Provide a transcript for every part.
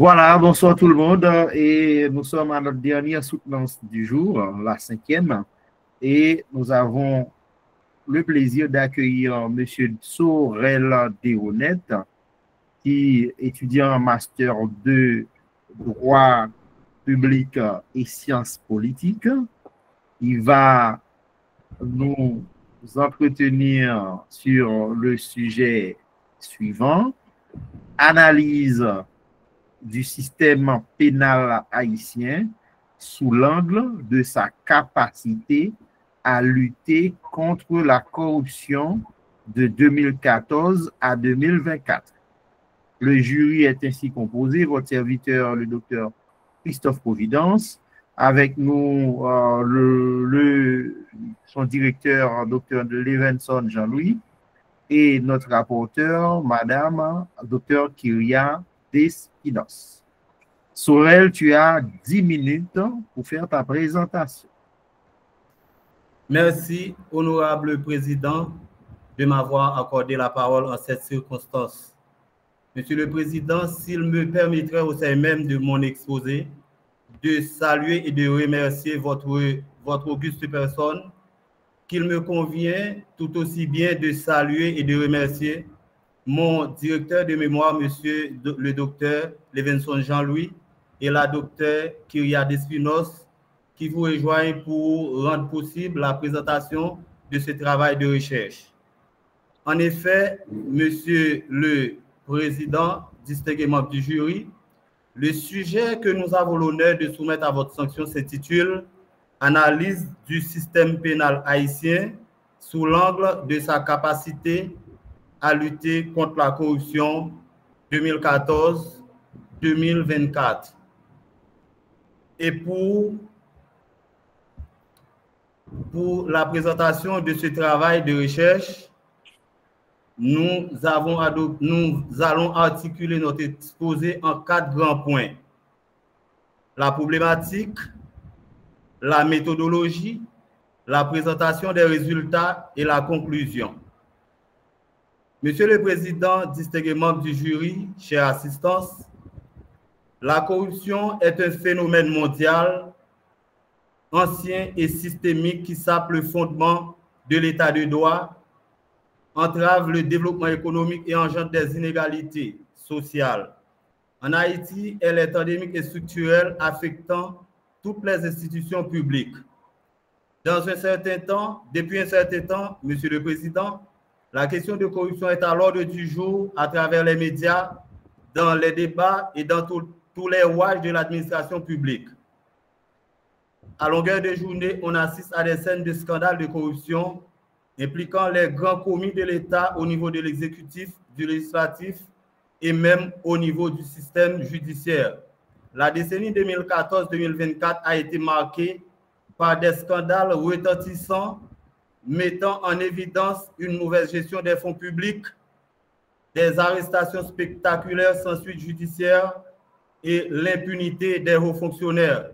Voilà, bonsoir tout le monde et nous sommes à notre dernière soutenance du jour, la cinquième, et nous avons le plaisir d'accueillir M. Sorel Déhonnette, qui est étudiant en master de droit public et sciences politiques. Il va nous entretenir sur le sujet suivant, analyse du système pénal haïtien sous l'angle de sa capacité à lutter contre la corruption de 2014 à 2024. Le jury est ainsi composé, votre serviteur, le docteur Christophe Providence, avec nous son directeur, docteur Levenson Jean-Louis, et notre rapporteur, madame docteur Kyria Despinos. Sorel, tu as 10 minutes pour faire ta présentation. Merci, honorable président, de m'avoir accordé la parole en cette circonstance. Monsieur le Président, s'il me permettrait au sein même de mon exposé de saluer et de remercier votre auguste personne, qu'il me convient tout aussi bien de saluer et de remercier mon directeur de mémoire, monsieur le docteur Levenson Jean-Louis, et la docteure Kyria Despinos, qui vous rejoignent pour rendre possible la présentation de ce travail de recherche. En effet, monsieur le président, distingué membre du jury, le sujet que nous avons l'honneur de soumettre à votre sanction s'intitule « Analyse du système pénal haïtien sous l'angle de sa capacité à lutter contre la corruption 2014-2024 ». Et pour la présentation de ce travail de recherche, nous allons articuler notre exposé en 4 grands points. La problématique, la méthodologie, la présentation des résultats et la conclusion. Monsieur le Président, distingué membre du jury, chère assistance, la corruption est un phénomène mondial, ancien et systémique qui sape le fondement de l'état de droit, entrave le développement économique et engendre des inégalités sociales. En Haïti, elle est endémique et structurelle, affectant toutes les institutions publiques. Depuis un certain temps, Monsieur le Président, la question de corruption est à l'ordre du jour à travers les médias, dans les débats et dans tous les rouages de l'administration publique. À longueur de journée, on assiste à des scènes de scandales de corruption impliquant les grands commis de l'État au niveau de l'exécutif, du législatif et même au niveau du système judiciaire. La décennie 2014-2024 a été marquée par des scandales retentissants mettant en évidence une mauvaise gestion des fonds publics, des arrestations spectaculaires sans suite judiciaire et l'impunité des hauts fonctionnaires.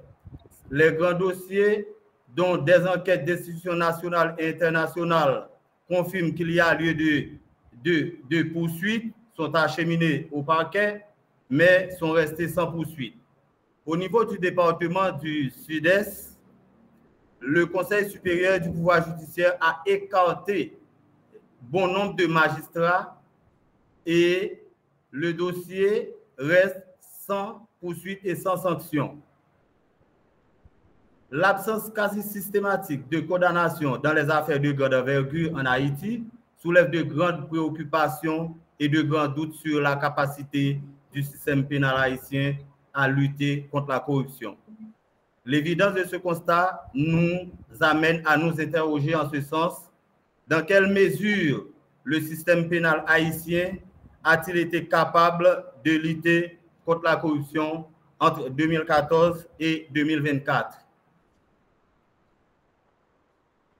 Les grands dossiers dont des enquêtes d'institutions nationales et internationales confirment qu'il y a lieu de poursuites sont acheminés au parquet, mais sont restés sans poursuite. Au niveau du département du Sud-Est, le Conseil supérieur du pouvoir judiciaire a écarté bon nombre de magistrats et le dossier reste sans poursuite et sans sanction. L'absence quasi systématique de condamnation dans les affaires de grande envergure en Haïti soulève de grandes préoccupations et de grands doutes sur la capacité du système pénal haïtien à lutter contre la corruption. L'évidence de ce constat nous amène à nous interroger en ce sens. Dans quelle mesure le système pénal haïtien a-t-il été capable de lutter contre la corruption entre 2014 et 2024?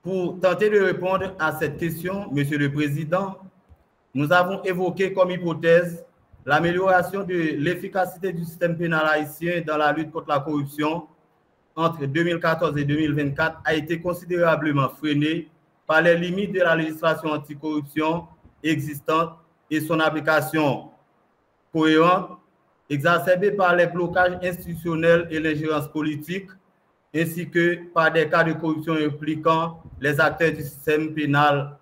Pour tenter de répondre à cette question, Monsieur le Président, nous avons évoqué comme hypothèse l'amélioration de l'efficacité du système pénal haïtien dans la lutte contre la corruption entre 2014 et 2024 a été considérablement freinée par les limites de la législation anticorruption existante et son application cohérente exacerbée par les blocages institutionnels et l'ingérence politique, ainsi que par des cas de corruption impliquant les acteurs du système pénal.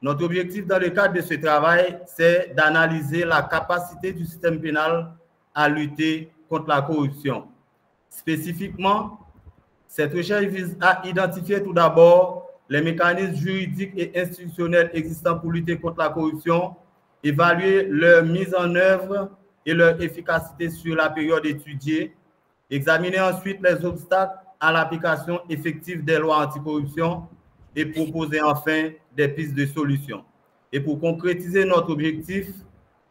Notre objectif dans le cadre de ce travail, c'est d'analyser la capacité du système pénal à lutter contre la corruption. Spécifiquement, cette recherche vise à identifier tout d'abord les mécanismes juridiques et institutionnels existants pour lutter contre la corruption, évaluer leur mise en œuvre et leur efficacité sur la période étudiée, examiner ensuite les obstacles à l'application effective des lois anticorruption et proposer enfin des pistes de solutions. Et pour concrétiser notre objectif,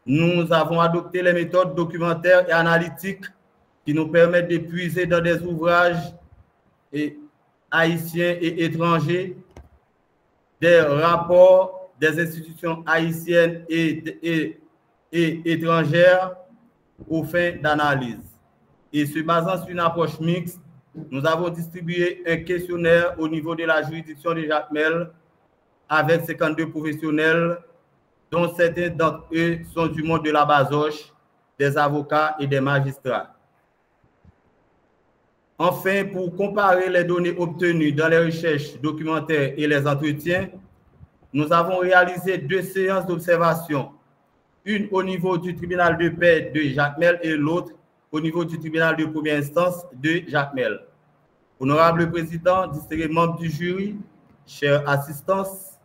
nous avons adopté les méthodes documentaires et analytiques qui nous permettent de puiser dans des ouvrages haïtiens et étrangers, des rapports des institutions haïtiennes et étrangères aux fins d'analyse. Et se basant sur une approche mixte, nous avons distribué un questionnaire au niveau de la juridiction de Jacmel avec 52 professionnels, dont certains d'entre eux sont du monde de la basoche, des avocats et des magistrats. Enfin, pour comparer les données obtenues dans les recherches documentaires et les entretiens, nous avons réalisé 2 séances d'observation, une au niveau du tribunal de paix de Jacmel et l'autre au niveau du tribunal de première instance de Jacmel. Honorable Président, distingués membres du jury, chère assistance,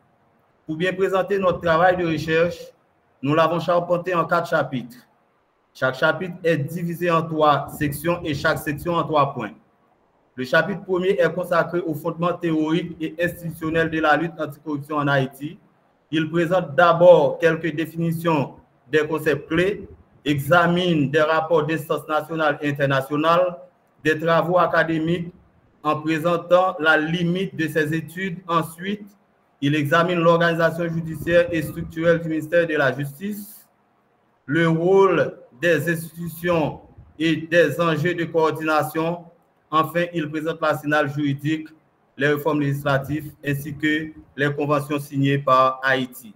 pour bien présenter notre travail de recherche, nous l'avons charpenté en 4 chapitres. Chaque chapitre est divisé en 3 sections et chaque section en 3 points. Le chapitre premier est consacré aux fondements théoriques et institutionnels de la lutte anticorruption en Haïti. Il présente d'abord quelques définitions des concepts clés, examine des rapports d'instances nationales et internationales, des travaux académiques en présentant la limite de ces études. Ensuite, il examine l'organisation judiciaire et structurelle du ministère de la Justice, le rôle des institutions et des enjeux de coordination. Enfin, il présente l'arsenal juridique, les réformes législatives ainsi que les conventions signées par Haïti.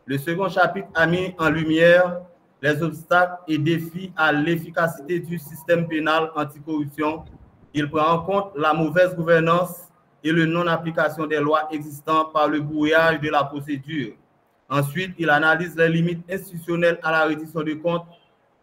Le second chapitre a mis en lumière les obstacles et défis à l'efficacité du système pénal anticorruption. Il prend en compte la mauvaise gouvernance et le non-application des lois existantes par le brouillage de la procédure. Ensuite, il analyse les limites institutionnelles à la reddition de comptes.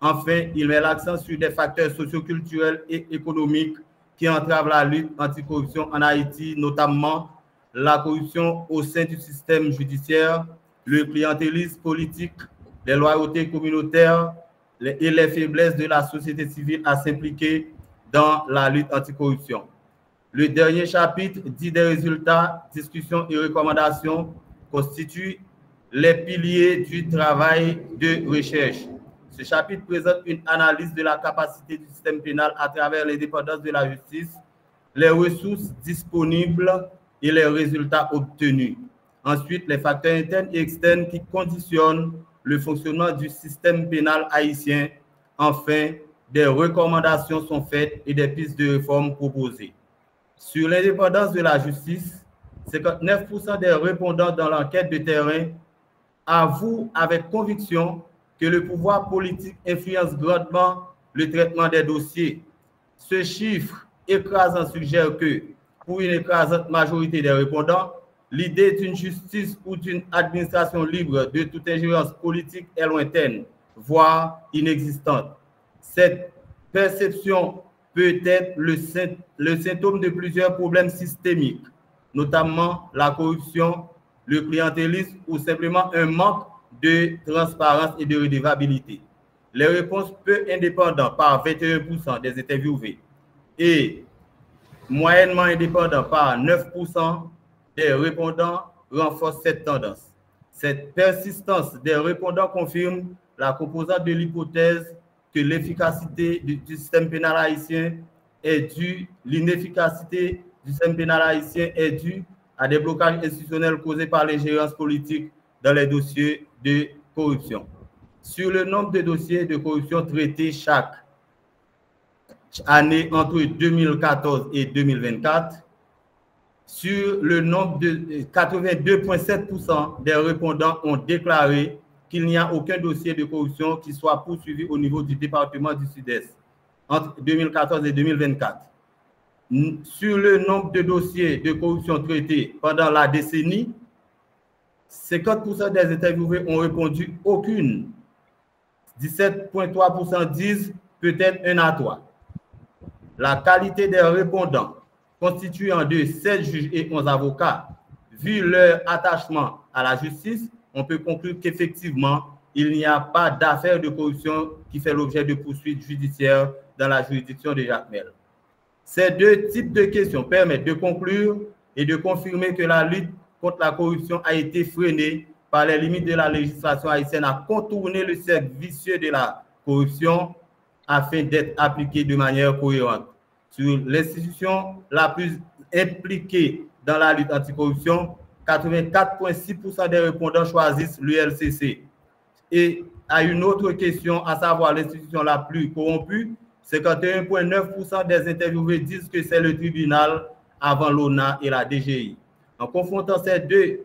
Enfin, il met l'accent sur des facteurs socioculturels et économiques qui entravent la lutte anticorruption en Haïti, notamment la corruption au sein du système judiciaire, le clientélisme politique, les loyautés communautaires et les faiblesses de la société civile à s'impliquer dans la lutte anticorruption. Le dernier chapitre dit des résultats, discussions et recommandations constituent les piliers du travail de recherche. Ce chapitre présente une analyse de la capacité du système pénal à travers l'indépendance de la justice, les ressources disponibles et les résultats obtenus. Ensuite, les facteurs internes et externes qui conditionnent le fonctionnement du système pénal haïtien. Enfin, des recommandations sont faites et des pistes de réforme proposées. Sur l'indépendance de la justice, 59% des répondants dans l'enquête de terrain avouent avec conviction que le pouvoir politique influence grandement le traitement des dossiers. Ce chiffre écrasant suggère que, pour une écrasante majorité des répondants, l'idée d'une justice ou d'une administration libre de toute ingérence politique est lointaine, voire inexistante. Cette perception peut être le symptôme de plusieurs problèmes systémiques, notamment la corruption, le clientélisme ou simplement un manque de transparence et de redevabilité. Les réponses peu indépendantes par 21% des interviewés et moyennement indépendants par 9% des répondants renforcent cette tendance. Cette persistance des répondants confirme la composante de l'hypothèse que l'efficacité du système pénal haïtien est due, l'inefficacité du système pénal haïtien est due à des blocages institutionnels causés par l'ingérence politique dans les dossiers de corruption. Sur le nombre de dossiers de corruption traités chaque année entre 2014 et 2024, sur le nombre de 82,7% des répondants ont déclaré qu'il n'y a aucun dossier de corruption qui soit poursuivi au niveau du département du Sud-Est entre 2014 et 2024. Sur le nombre de dossiers de corruption traités pendant la décennie, 50% des interviewés ont répondu aucune. 17,3% disent peut-être un à toi. La qualité des répondants, constituant de 16 juges et 11 avocats, vu leur attachement à la justice, on peut conclure qu'effectivement, il n'y a pas d'affaire de corruption qui fait l'objet de poursuites judiciaires dans la juridiction de Jacmel. Ces deux types de questions permettent de conclure et de confirmer que la lutte contre la corruption a été freinée par les limites de la législation haïtienne à contourner le cercle vicieux de la corruption afin d'être appliquée de manière cohérente. Sur l'institution la plus impliquée dans la lutte anticorruption, 84,6% des répondants choisissent l'ULCC. Et à une autre question, à savoir l'institution la plus corrompue, 51,9% des interviewés disent que c'est le tribunal avant l'ONA et la DGI. En confrontant ces deux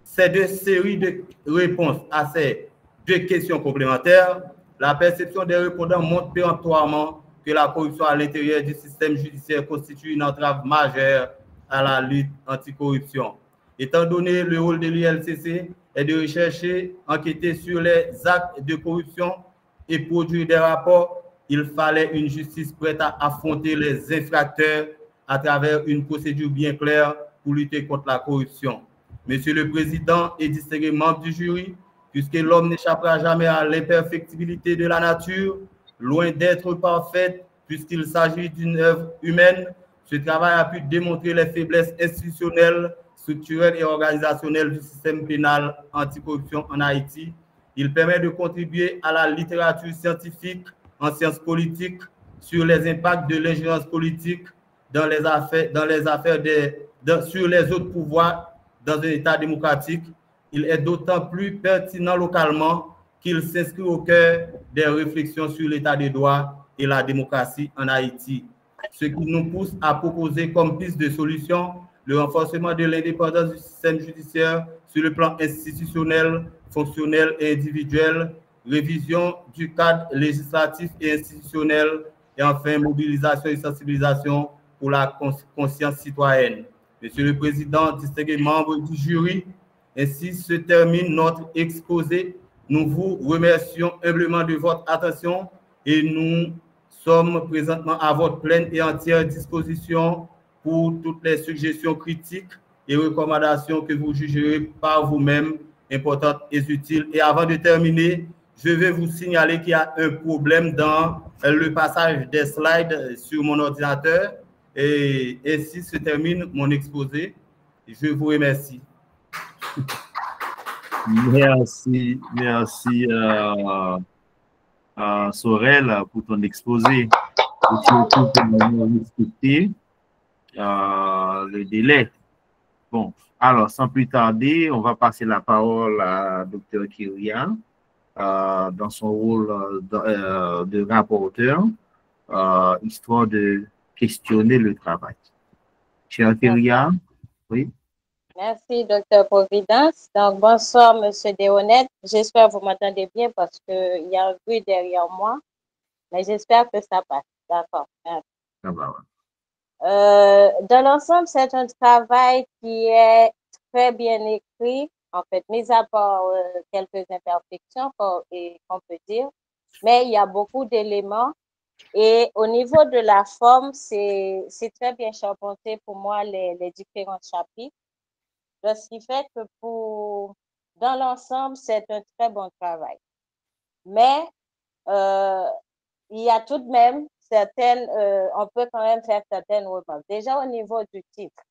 séries de réponses à ces deux questions complémentaires, la perception des répondants montre péremptoirement que la corruption à l'intérieur du système judiciaire constitue une entrave majeure à la lutte anticorruption. Étant donné le rôle de l'ILCC est de rechercher, enquêter sur les actes de corruption et produire des rapports, il fallait une justice prête à affronter les infracteurs à travers une procédure bien claire pour lutter contre la corruption. Monsieur le Président et distingués membres du jury, puisque l'homme n'échappera jamais à l'imperfectibilité de la nature, loin d'être parfaite, puisqu'il s'agit d'une œuvre humaine, ce travail a pu démontrer les faiblesses institutionnelles, structurelles et organisationnelles du système pénal anticorruption en Haïti. Il permet de contribuer à la littérature scientifique en sciences politiques sur les impacts de l'ingérence politique sur les autres pouvoirs dans un État démocratique. Il est d'autant plus pertinent localement qu'il s'inscrit au cœur des réflexions sur l'état des droits et la démocratie en Haïti. Ce qui nous pousse à proposer comme piste de solution le renforcement de l'indépendance du système judiciaire sur le plan institutionnel, fonctionnel et individuel, révision du cadre législatif et institutionnel, et enfin mobilisation et sensibilisation pour la conscience citoyenne. Monsieur le Président, distingués membres du jury, ainsi se termine notre exposé. Nous vous remercions humblement de votre attention et nous sommes présentement à votre pleine et entière disposition pour toutes les suggestions critiques et recommandations que vous jugerez par vous-même importantes et utiles. Et avant de terminer, je vais vous signaler qu'il y a un problème dans le passage des slides sur mon ordinateur. Et ainsi se termine mon exposé. Je vous remercie. Merci, Sorel, pour ton exposé. Et surtout pour nous respecter le délai. Bon, alors, sans plus tarder, on va passer la parole à Dr. Kyria dans son rôle de rapporteur, histoire de questionner le travail. Cher Kyria, oui. Merci, Dr. Providence. Donc, bonsoir, Monsieur Deonet. J'espère que vous m'entendez bien parce qu'il y a un bruit derrière moi, mais j'espère que ça passe. D'accord. Merci. Ça va, ouais. Dans l'ensemble, c'est un travail qui est très bien écrit, en fait, mis à part quelques imperfections qu'on peut dire, mais il y a beaucoup d'éléments. Et au niveau de la forme, c'est très bien charpenté pour moi, les différents chapitres. Ce qui fait que dans l'ensemble, c'est un très bon travail. Mais il y a tout de même on peut quand même faire certaines remarques. Déjà au niveau du titre.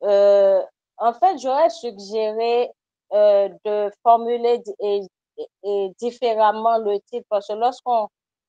En fait, j'aurais suggéré de formuler et différemment le titre parce que lorsqu'on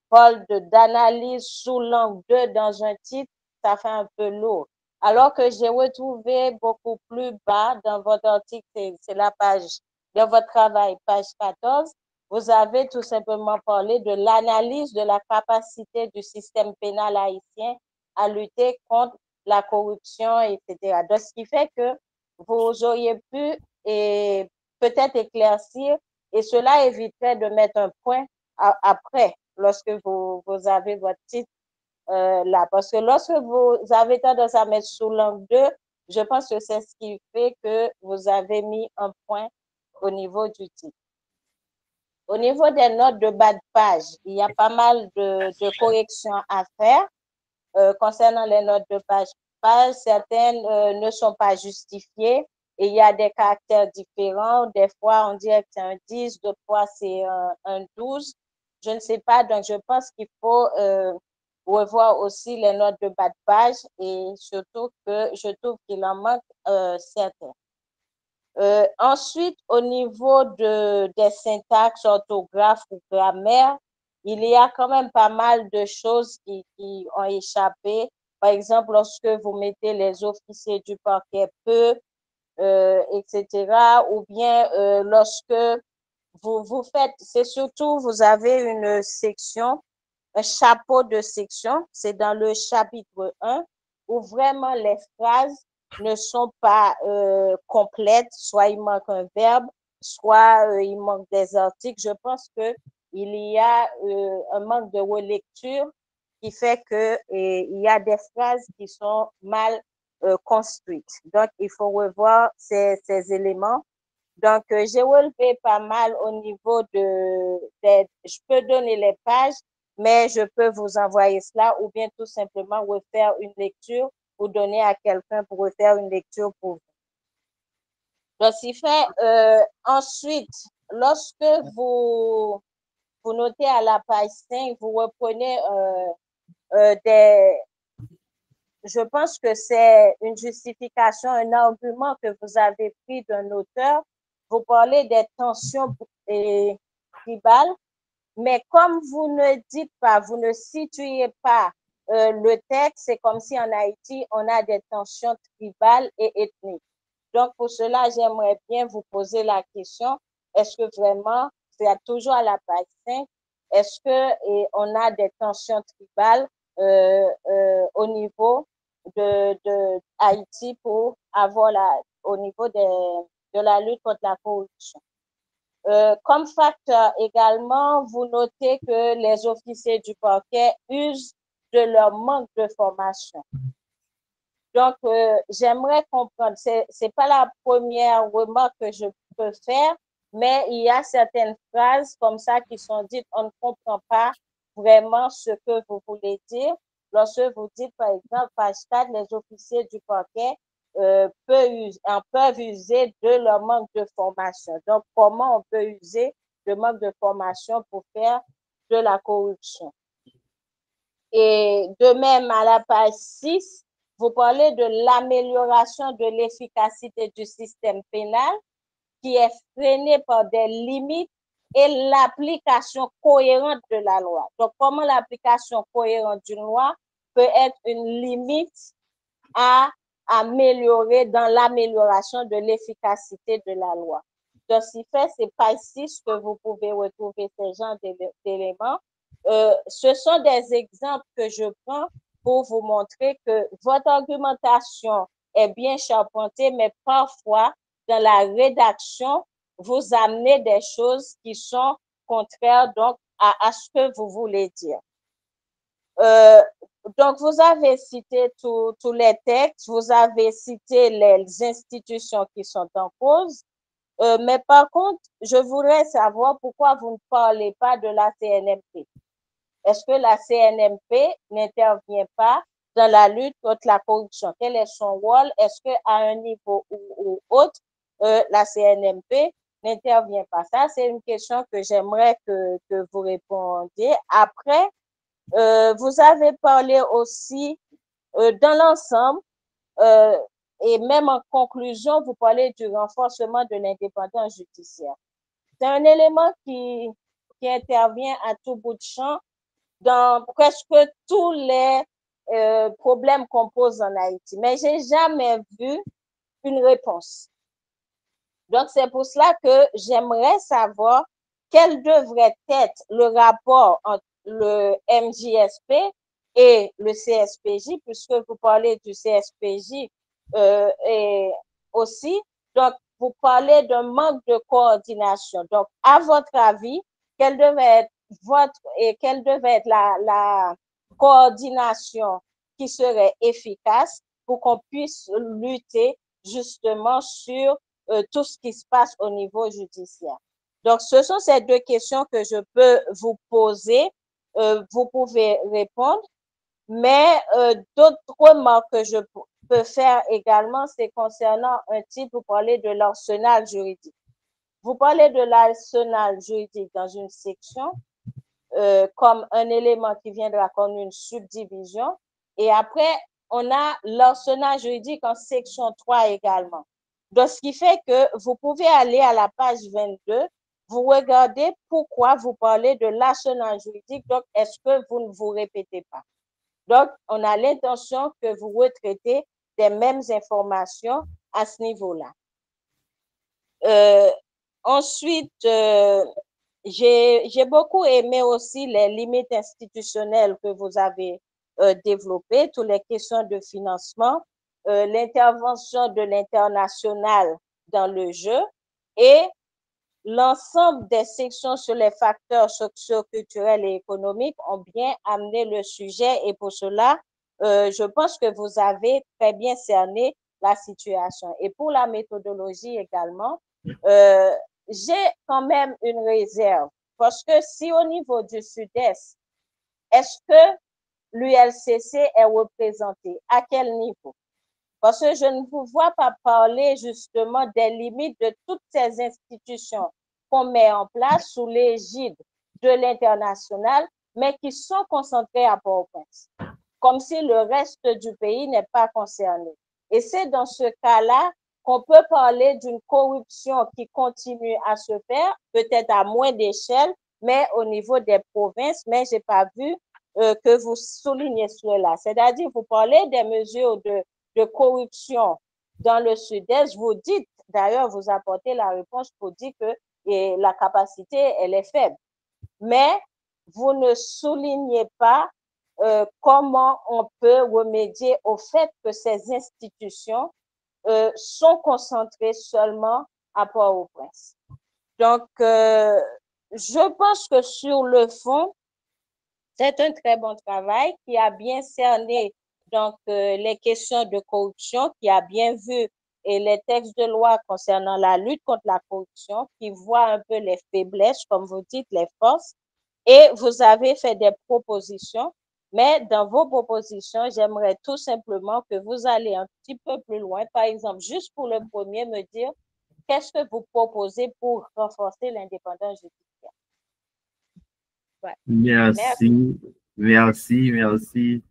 parle d'analyse sous l'angle 2 dans un titre, ça fait un peu lourd. Alors que j'ai retrouvé beaucoup plus bas dans votre article, c'est la page de votre travail, page 14, vous avez tout simplement parlé de l'analyse de la capacité du système pénal haïtien à lutter contre la corruption, etc. Donc, ce qui fait que vous auriez pu peut-être éclaircir et cela éviterait de mettre un point après lorsque vous avez votre titre là. Parce que lorsque vous avez tendance à mettre sous l'angle 2, je pense que c'est ce qui fait que vous avez mis un point au niveau du titre. Au niveau des notes de bas de page, il y a pas mal de corrections à faire concernant les notes de page. Certaines ne sont pas justifiées et il y a des caractères différents. Des fois, on dirait que c'est un 10, d'autres fois, c'est un 12. Je ne sais pas, donc je pense qu'il faut revoir aussi les notes de bas de page et surtout que je trouve qu'il en manque certaines. Ensuite, au niveau des syntaxes, orthographes ou grammaire, il y a quand même pas mal de choses qui ont échappé. Par exemple, lorsque vous mettez les officiers du parquet peu, etc. Ou bien lorsque vous faites, c'est surtout, vous avez une section, un chapeau de section, c'est dans le chapitre 1, où vraiment les phrases ne sont pas complètes, soit il manque un verbe, soit il manque des articles. Je pense qu'il y a un manque de relecture qui fait qu'il y a des phrases qui sont mal construites. Donc, il faut revoir ces éléments. Donc, j'ai relevé pas mal au niveau je peux donner les pages, mais je peux vous envoyer cela ou bien tout simplement refaire une lecture ou donner à quelqu'un pour refaire une lecture pour vous. Donc, il fait, ensuite, lorsque vous notez à la page 5, vous reprenez je pense que c'est une justification, un argument que vous avez pris d'un auteur. Vous parlez des tensions tribales, mais comme vous ne dites pas, vous ne situez pas le texte, c'est comme si en Haïti, on a des tensions tribales et ethniques. Donc, pour cela, j'aimerais bien vous poser la question, est-ce que vraiment, c'est toujours à la page 5, est-ce qu'on a des tensions tribales au niveau de Haïti pour avoir au niveau de la lutte contre la corruption? Comme facteur également, vous notez que les officiers du parquet usent de leur manque de formation. Donc, j'aimerais comprendre, c'est pas la première remarque que je peux faire, mais il y a certaines phrases comme ça qui sont dites, on ne comprend pas vraiment ce que vous voulez dire. Lorsque vous dites, par exemple, page 4, les officiers du parquet peuvent user de leur manque de formation. Donc, comment on peut user de manque de formation pour faire de la corruption? Et de même, à la page 6, vous parlez de l'amélioration de l'efficacité du système pénal qui est freinée par des limites et l'application cohérente de la loi. Donc, comment l'application cohérente d'une loi peut être une limite à améliorer dans l'amélioration de l'efficacité de la loi. Donc, si fait, c'est page 6 que vous pouvez retrouver ces genres d'éléments. Ce sont des exemples que je prends pour vous montrer que votre argumentation est bien charpentée, mais parfois, dans la rédaction, vous amenez des choses qui sont contraires donc à ce que vous voulez dire. Donc, vous avez cité tous les textes, vous avez cité les institutions qui sont en cause, mais par contre, je voudrais savoir pourquoi vous ne parlez pas de la CNMP. Est-ce que la CNMP n'intervient pas dans la lutte contre la corruption? Quel est son rôle? Est-ce qu'à un niveau ou autre, la CNMP n'intervient pas? Ça, c'est une question que j'aimerais que vous répondiez. Après, vous avez parlé aussi dans l'ensemble et même en conclusion, vous parlez du renforcement de l'indépendance judiciaire. C'est un élément qui intervient à tout bout de champ dans presque tous les problèmes qu'on pose en Haïti. Mais je n'ai jamais vu une réponse. Donc, c'est pour cela que j'aimerais savoir quel devrait être le rapport entre le MJSP et le CSPJ, puisque vous parlez du CSPJ et aussi. Donc, vous parlez d'un manque de coordination. Donc, à votre avis, quelle devait être la coordination qui serait efficace pour qu'on puisse lutter justement sur tout ce qui se passe au niveau judiciaire? Donc, ce sont ces deux questions que je peux vous poser. Vous pouvez répondre. Mais d'autres remarques que je peux faire également, c'est concernant un titre, vous parlez de l'arsenal juridique. Vous parlez de l'arsenal juridique dans une section comme un élément qui viendra comme une subdivision. Et après, on a l'arsenal juridique en section 3 également. Donc, ce qui fait que vous pouvez aller à la page 22, vous regardez pourquoi vous parlez de l'arsenal juridique. Donc, est-ce que vous ne vous répétez pas? Donc, on a l'intention que vous retraitez des mêmes informations à ce niveau-là. Ensuite, j'ai beaucoup aimé aussi les limites institutionnelles que vous avez développées, toutes les questions de financement, l'intervention de l'international dans le jeu et l'ensemble des sections sur les facteurs socio-culturels et économiques ont bien amené le sujet et pour cela, je pense que vous avez très bien cerné la situation. Et pour la méthodologie également, j'ai quand même une réserve parce que si au niveau du Sud-Est, est-ce que l'ULCC est représenté? À quel niveau? Parce que je ne vous vois pas parler justement des limites de toutes ces institutions qu'on met en place sous l'égide de l'international, mais qui sont concentrées à Port-au-Prince, comme si le reste du pays n'est pas concerné. Et c'est dans ce cas-là qu'on peut parler d'une corruption qui continue à se faire, peut-être à moins d'échelle, mais au niveau des provinces, mais je n'ai pas vu que vous soulignez cela. C'est-à-dire, vous parlez des mesures de corruption dans le Sud-Est, vous dites, d'ailleurs, vous apportez la réponse pour dire que la capacité, elle est faible. Mais vous ne soulignez pas comment on peut remédier au fait que ces institutions sont concentrées seulement à Port-au-Prince. Donc, je pense que sur le fond, c'est un très bon travail qui a bien cerné donc, les questions de corruption, qui a bien vu et les textes de loi concernant la lutte contre la corruption, qui voit un peu les faiblesses, comme vous dites, les forces, et vous avez fait des propositions, mais dans vos propositions, j'aimerais tout simplement que vous allez un petit peu plus loin, par exemple, juste pour le premier, me dire qu'est-ce que vous proposez pour renforcer l'indépendance judiciaire. Ouais. Merci,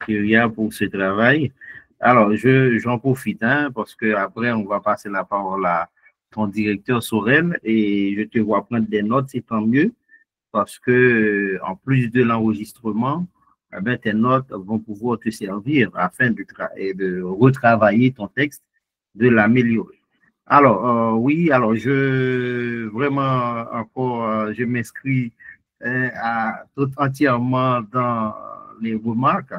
Kyria, pour ce travail. Alors, j'en profite parce que après on va passer la parole à ton directeur Sorel et je te vois prendre des notes, c'est tant mieux parce que en plus de l'enregistrement, eh bien, tes notes vont pouvoir te servir afin de retravailler ton texte, de l'améliorer. Alors, oui, alors vraiment encore, je m'inscris tout entièrement dans les remarques.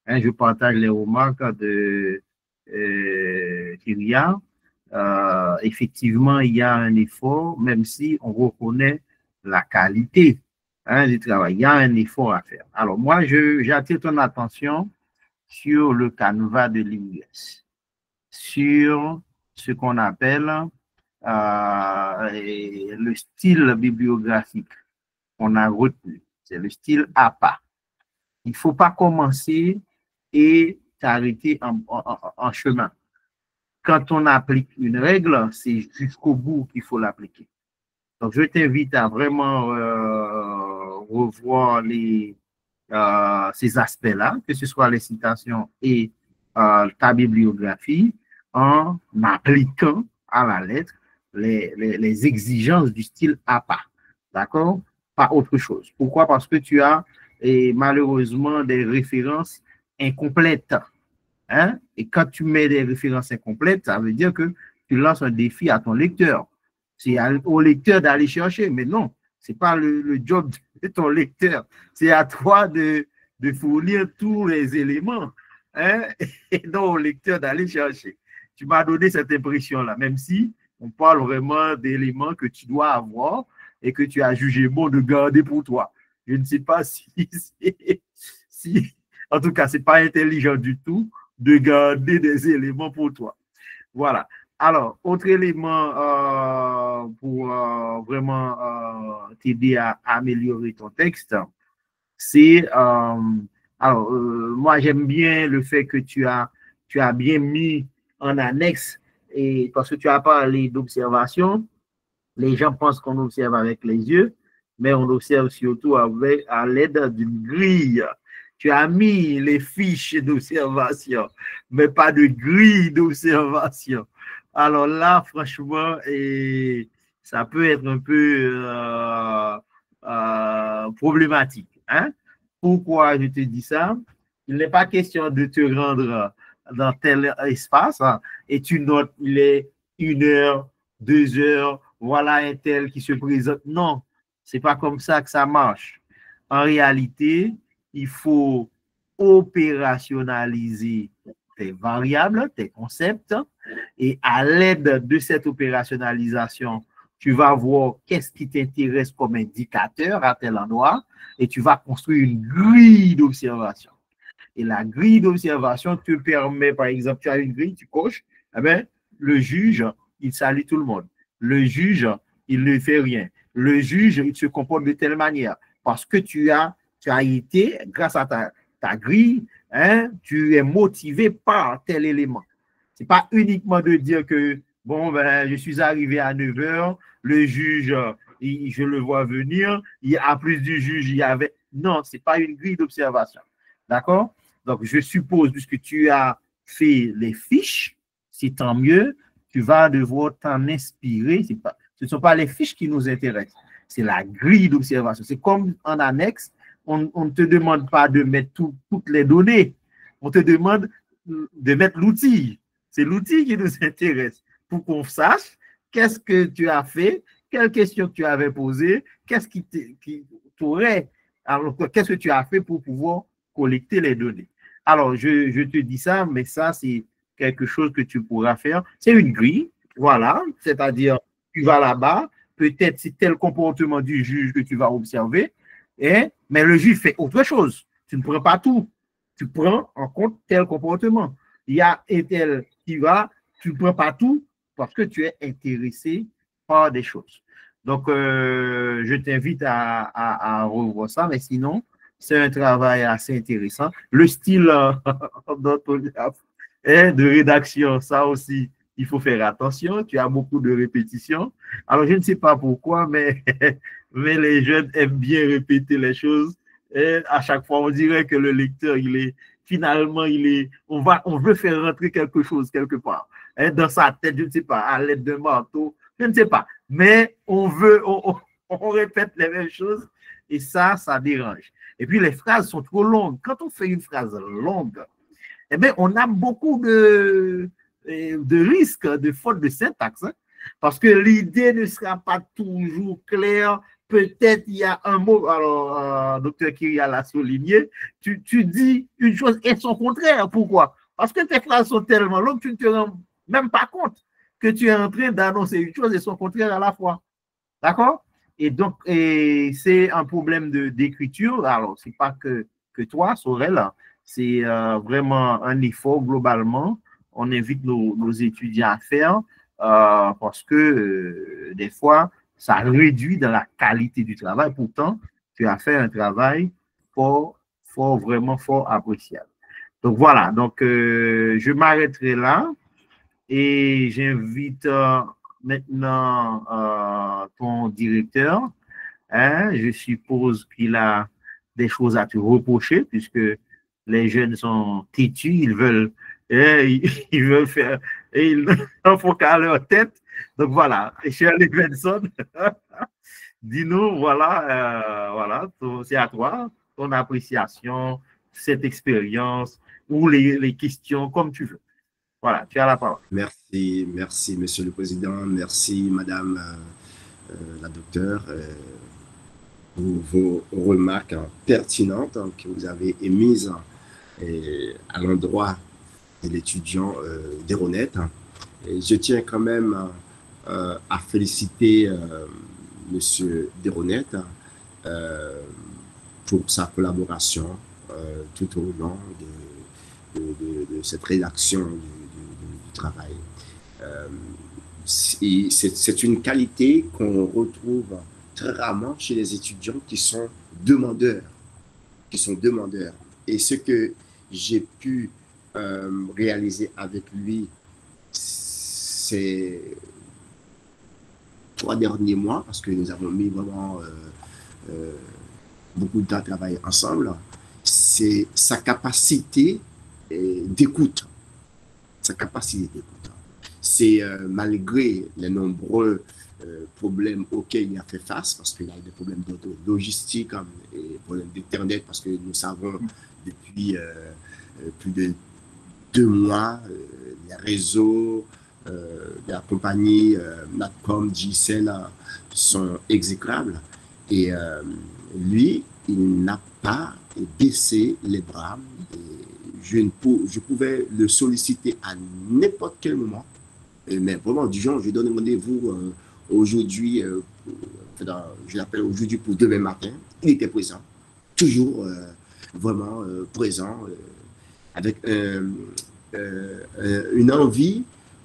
Je partage les remarques de Kyria. Effectivement, il y a un effort, même si on reconnaît la qualité du travail. Il y a un effort à faire. Alors, moi, j'attire ton attention sur le canevas de l'IUS, sur ce qu'on appelle le style bibliographique qu'on a retenu. C'est le style APA. Il ne faut pas commencer et t'arrêter en chemin. Quand on applique une règle, c'est jusqu'au bout qu'il faut l'appliquer. Donc, je t'invite à vraiment revoir ces aspects-là, que ce soit les citations et ta bibliographie, en appliquant à la lettre les exigences du style APA. D'accord? Pas autre chose. Pourquoi? Parce que tu as malheureusement des références incomplètes. Hein? Et quand tu mets des références incomplètes, ça veut dire que tu lances un défi à ton lecteur. C'est au lecteur d'aller chercher, mais non, ce n'est pas le job de ton lecteur. C'est à toi de fournir tous les éléments, hein? Et non au lecteur d'aller chercher. Tu m'as donné cette impression-là, même si On parle vraiment d'éléments que tu dois avoir et que tu as jugé bon de garder pour toi. Je ne sais pas si en tout cas, ce n'est pas intelligent du tout de garder des éléments pour toi. Voilà. Alors, autre élément pour vraiment t'aider à améliorer ton texte, c'est, moi j'aime bien le fait que tu as bien mis en annexe, et parce que tu as parlé d'observation, les gens pensent qu'on observe avec les yeux, mais on observe surtout à l'aide d'une grille. Tu as mis les fiches d'observation, mais pas de grille d'observation. Alors là, franchement, ça peut être un peu problématique. Hein? Pourquoi je te dis ça? Il n'est pas question de te rendre dans tel espace et tu notes, il est 1 heure, 2 heures, voilà un tel qui se présente. Non, c'est pas comme ça que ça marche. En réalité, il faut opérationnaliser tes variables, tes concepts, et à l'aide de cette opérationnalisation, tu vas voir qu'est-ce qui t'intéresse comme indicateur à tel endroit et tu vas construire une grille d'observation. Et la grille d'observation te permet, par exemple, tu as une grille, tu coches, eh bien, le juge, il salue tout le monde. Le juge, il ne fait rien. Le juge, il se comporte de telle manière. Parce que tu as été, grâce à ta grille, hein, tu es motivé par tel élément. Ce n'est pas uniquement de dire que, bon, ben, je suis arrivé à 9 heures, le juge, je le vois venir, à plus du juge, il y avait... Non, ce n'est pas une grille d'observation. D'accord? Donc, je suppose, puisque tu as fait les fiches, c'est tant mieux, tu vas devoir t'en inspirer. Ce ne sont pas les fiches qui nous intéressent, c'est la grille d'observation. C'est comme en annexe, on ne te demande pas de mettre toutes les données, on te demande de mettre l'outil. C'est l'outil qui nous intéresse pour qu'on sache qu'est-ce que tu as fait, quelles questions tu avais posées, qu'est-ce qu'est-ce que tu as fait pour pouvoir collecter les données. Alors, je te dis ça, mais ça, c'est quelque chose que tu pourras faire. C'est une grille, voilà, c'est-à-dire, tu vas là-bas, peut-être c'est tel comportement du juge que tu vas observer, mais le juge fait autre chose. Tu ne prends pas tout. Tu prends en compte tel comportement. Il y a un tel qui va, tu ne prends pas tout parce que tu es intéressé par des choses. Donc, je t'invite à revoir ça, mais sinon, c'est un travail assez intéressant. Le style d'orthographe et de rédaction, ça aussi, il faut faire attention. Tu as beaucoup de répétitions. Alors, je ne sais pas pourquoi, mais les jeunes aiment bien répéter les choses. Et à chaque fois, on dirait que le lecteur, on veut faire rentrer quelque chose quelque part. Et dans sa tête, je ne sais pas, à l'aide d'un marteau, je ne sais pas. Mais on répète les mêmes choses et ça dérange. Et puis, les phrases sont trop longues. Quand on fait une phrase longue, eh bien, on a beaucoup de risques de faute de syntaxe, hein, parce que l'idée ne sera pas toujours claire. Peut-être il y a un mot, alors, docteur Kyria l'a souligné, tu dis une chose et son contraire. Pourquoi? Parce que tes phrases sont tellement longues, tu ne te rends même pas compte que tu es en train d'annoncer une chose et son contraire à la fois. D'accord? Et donc, c'est un problème d'écriture. Alors, ce n'est pas que toi, Sorel, c'est vraiment un effort globalement. On invite nos étudiants à faire parce que des fois, ça réduit dans la qualité du travail. Pourtant, tu as fait un travail vraiment fort appréciable. Donc, voilà. Donc, je m'arrêterai là et j'invite maintenant ton directeur. Hein, je suppose qu'il a des choses à te reprocher puisque les jeunes sont têtus, ils veulent faire, et ils n'en font qu'à leur tête. Donc voilà, Shirley Benson, dis-nous, voilà, c'est à toi, ton appréciation, cette expérience ou les questions, comme tu veux. Voilà, tu as la parole. Merci, Monsieur le Président, merci Madame la docteure pour vos remarques pertinentes que vous avez émises à l'endroit de l'étudiant d'Héronette. Je tiens quand même à féliciter M. Deronette pour sa collaboration tout au long de cette rédaction du travail. C'est une qualité qu'on retrouve très rarement chez les étudiants qui sont demandeurs. Et ce que j'ai pu réaliser avec lui ces 3 derniers mois, parce que nous avons mis vraiment beaucoup de temps à travailler ensemble, c'est sa capacité d'écoute. C'est malgré les nombreux problèmes auxquels il a fait face, parce qu'il y a des problèmes logistiques et problèmes d'Internet, parce que nous savons depuis plus de 2 mois, les réseaux de la compagnie Natcom, JCL sont exécrables. Et lui, il n'a pas baissé les bras. Je pouvais le solliciter à n'importe quel moment. Mais vraiment, du genre, je donne rendez-vous aujourd'hui, je l'appelle aujourd'hui pour demain matin. Il était présent, toujours vraiment présent, avec une envie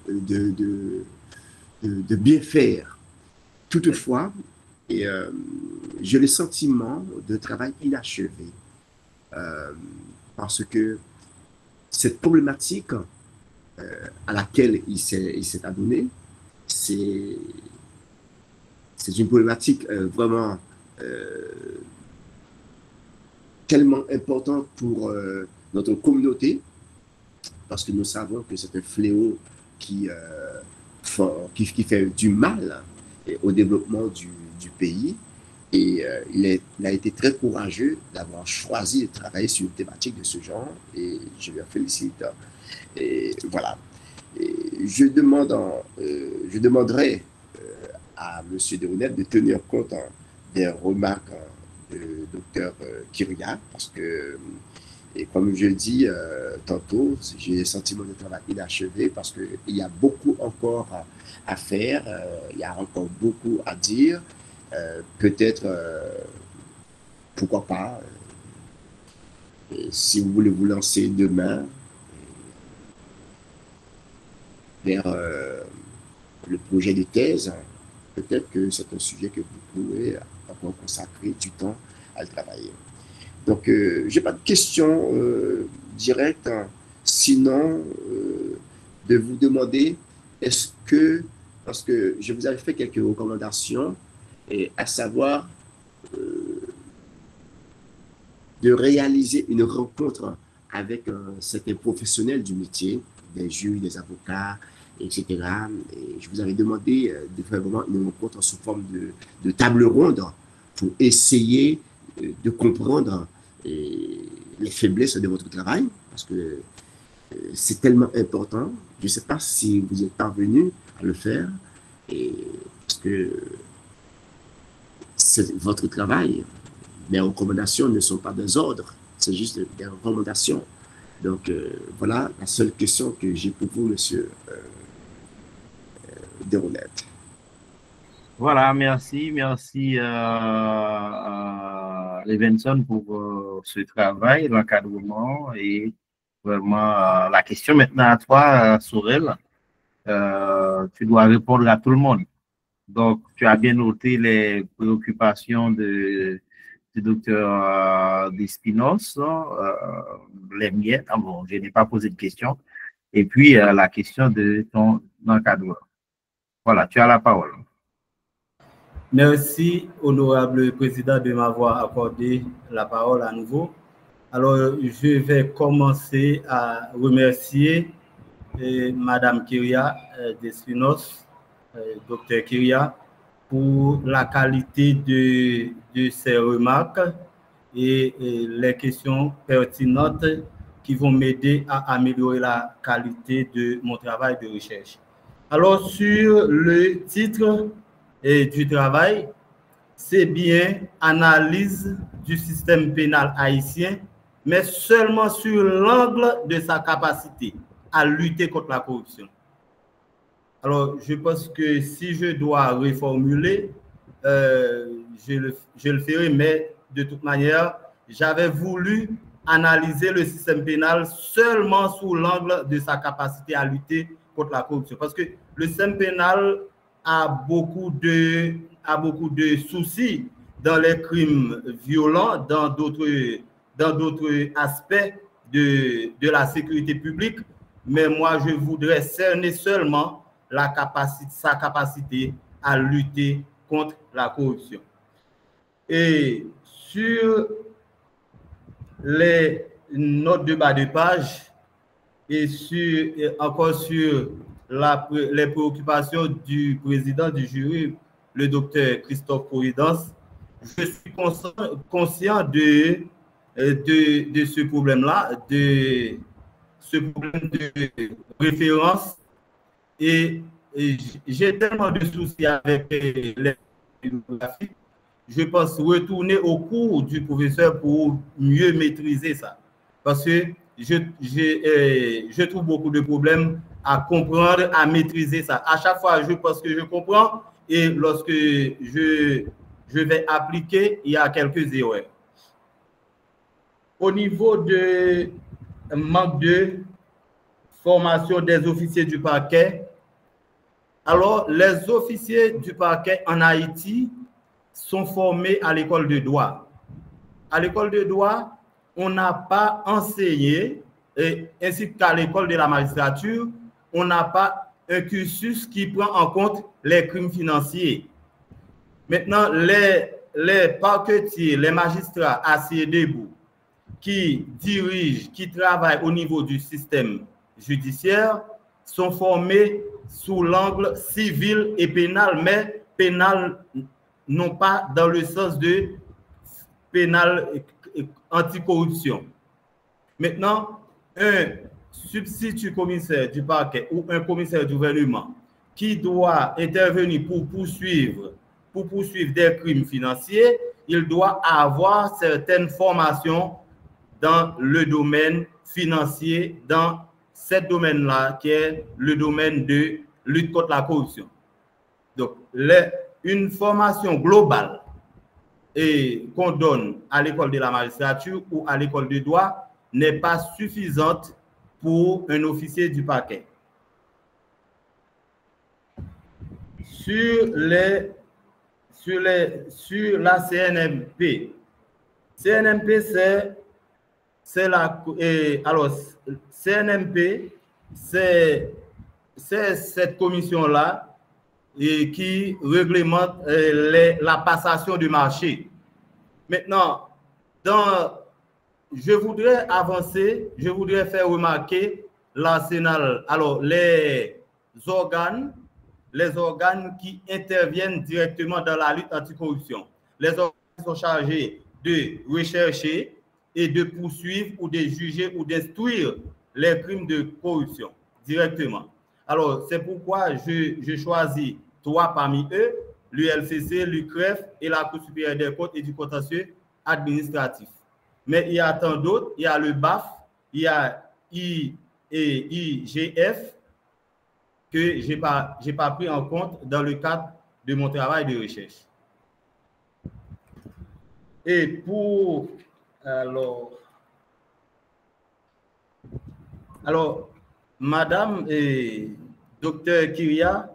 de bien faire. Toutefois, j'ai le sentiment de travail inachevé parce que cette problématique à laquelle il s'est adonné, c'est une problématique vraiment tellement importante pour notre communauté, parce que nous savons que c'est un fléau qui fait du mal au développement du pays. Et il a été très courageux d'avoir choisi de travailler sur une thématique de ce genre, et je le félicite. Et voilà. Et je demanderai à M. Deronette de tenir compte des remarques du docteur Kyria, parce que, et comme je le dis tantôt, j'ai le sentiment de travail inachevé, parce qu'il y a beaucoup encore à faire, il y a encore beaucoup à dire. Peut-être, pourquoi pas, si vous voulez vous lancer demain vers le projet de thèse, peut-être que c'est un sujet que vous pouvez encore consacrer du temps à le travailler. Donc, je n'ai pas de questions directes, sinon de vous demander, est-ce que, parce que je vous avais fait quelques recommandations, et à savoir de réaliser une rencontre avec certains professionnels du métier, des juges, des avocats, etc. Et je vous avais demandé de faire vraiment une rencontre sous forme de table ronde pour essayer de comprendre les faiblesses de votre travail, parce que c'est tellement important. Je ne sais pas si vous êtes parvenu à le faire, parce que c'est votre travail. Les recommandations ne sont pas des ordres, c'est juste des recommandations. Donc, voilà la seule question que j'ai pour vous, monsieur Deronette. Voilà, merci Levenson pour ce travail, l'encadrement et vraiment la question maintenant à toi, Sorel. Tu dois répondre à tout le monde. Donc, tu as bien noté les préoccupations du docteur Despinos, les miennes. Ah bon, je n'ai pas posé de question. Et puis, la question de ton encadreur. Voilà, tu as la parole. Merci, honorable président, de m'avoir accordé la parole à nouveau. Alors, je vais commencer à remercier Madame Kyria Despinos, docteur Kyria, pour la qualité de ses remarques et les questions pertinentes qui vont m'aider à améliorer la qualité de mon travail de recherche. Alors, sur le titre du travail, c'est bien analyse du système pénal haïtien, mais seulement sur l'angle de sa capacité à lutter contre la corruption. Alors, je pense que si je dois reformuler, je le ferai, mais de toute manière, j'avais voulu analyser le système pénal seulement sous l'angle de sa capacité à lutter contre la corruption. Parce que le système pénal a beaucoup de soucis dans les crimes violents, dans d'autres aspects de la sécurité publique. Mais moi, je voudrais cerner seulement sa capacité à lutter contre la corruption. Et sur les notes de bas de page et encore sur les préoccupations du président du jury, le docteur Christophe Corridence, je suis conscient de ce problème-là, de ce problème de référence, et j'ai tellement de soucis avec les bibliographies. Je pense retourner au cours du professeur pour mieux maîtriser ça. Parce que je trouve beaucoup de problèmes à comprendre, à maîtriser ça. À chaque fois, je pense que je comprends, et lorsque je vais appliquer, il y a quelques erreurs. Au niveau de manque de formation des officiers du parquet, alors les officiers du parquet en Haïti sont formés à l'école de droit. À l'école de droit, on n'a pas enseigné, ainsi qu'à l'école de la magistrature, on n'a pas un cursus qui prend en compte les crimes financiers. Maintenant, les parquetiers, les magistrats assis debout, qui dirigent, qui travaillent au niveau du système judiciaire, sont formés sous l'angle civil et pénal, mais pénal non pas dans le sens de pénal anticorruption. Maintenant, un substitut commissaire du parquet ou un commissaire du gouvernement qui doit intervenir pour poursuivre des crimes financiers, il doit avoir certaines formations dans le domaine financier, dans ce domaine-là qui est le domaine de lutte contre la corruption. Donc, une formation globale qu'on donne à l'école de la magistrature ou à l'école de droit n'est pas suffisante pour un officier du parquet. Sur la CNMP, CNMP, c'est cette commission-là qui réglemente la passation du marché. Maintenant, je voudrais avancer, je voudrais faire remarquer l'arsenal, alors les organes qui interviennent directement dans la lutte anticorruption. Les organes qui sont chargés de rechercher et de poursuivre ou de juger ou d'instruire les crimes de corruption directement. Alors, c'est pourquoi je choisis 3 parmi eux, l'ULCC, l'UCREF et la Cour supérieure des comptes et du contentieux administratif. Mais il y a tant d'autres, il y a le BAF, il y a IGF, que je n'ai pas pris en compte dans le cadre de mon travail de recherche. Et pour... Alors, Madame et Docteur Kyria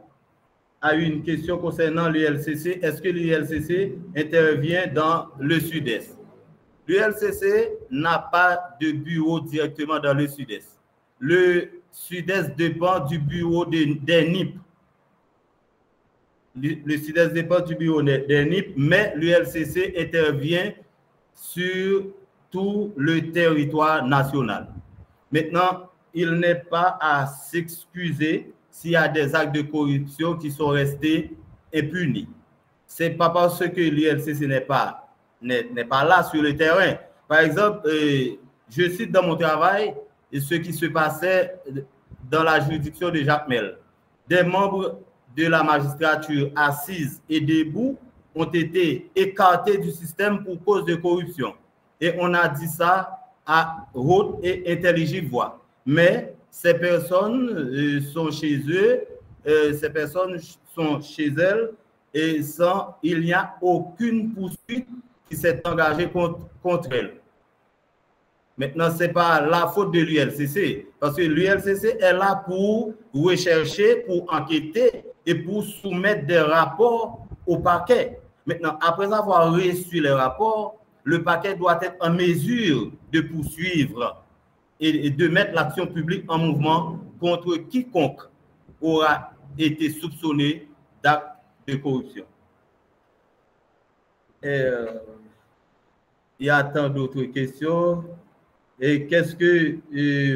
a eu une question concernant l'ULCC. Est-ce que l'ULCC intervient dans le Sud-Est? L'ULCC n'a pas de bureau directement dans le Sud-Est. Le Sud-Est dépend du bureau des NIP. Le Sud-Est dépend du bureau des NIP, mais l'ULCC intervient sur tout le territoire national. Maintenant, il n'est pas à s'excuser s'il y a des actes de corruption qui sont restés impunis. Ce n'est pas parce que l'ULCC n'est pas là sur le terrain. Par exemple, je cite dans mon travail ce qui se passait dans la juridiction de Jacmel. Des membres de la magistrature assise et debout ont été écartés du système pour cause de corruption. Et on a dit ça à haute et intelligible voix. Mais ces personnes sont chez eux, ces personnes sont chez elles et il n'y a aucune poursuite qui s'est engagée contre elles. Maintenant, ce n'est pas la faute de l'ULCC, parce que l'ULCC est là pour rechercher, pour enquêter et pour soumettre des rapports au parquet. Maintenant, après avoir reçu les rapports, le parquet doit être en mesure de poursuivre et de mettre l'action publique en mouvement contre quiconque aura été soupçonné d'actes de corruption. Il y a tant d'autres questions. Et qu'est-ce que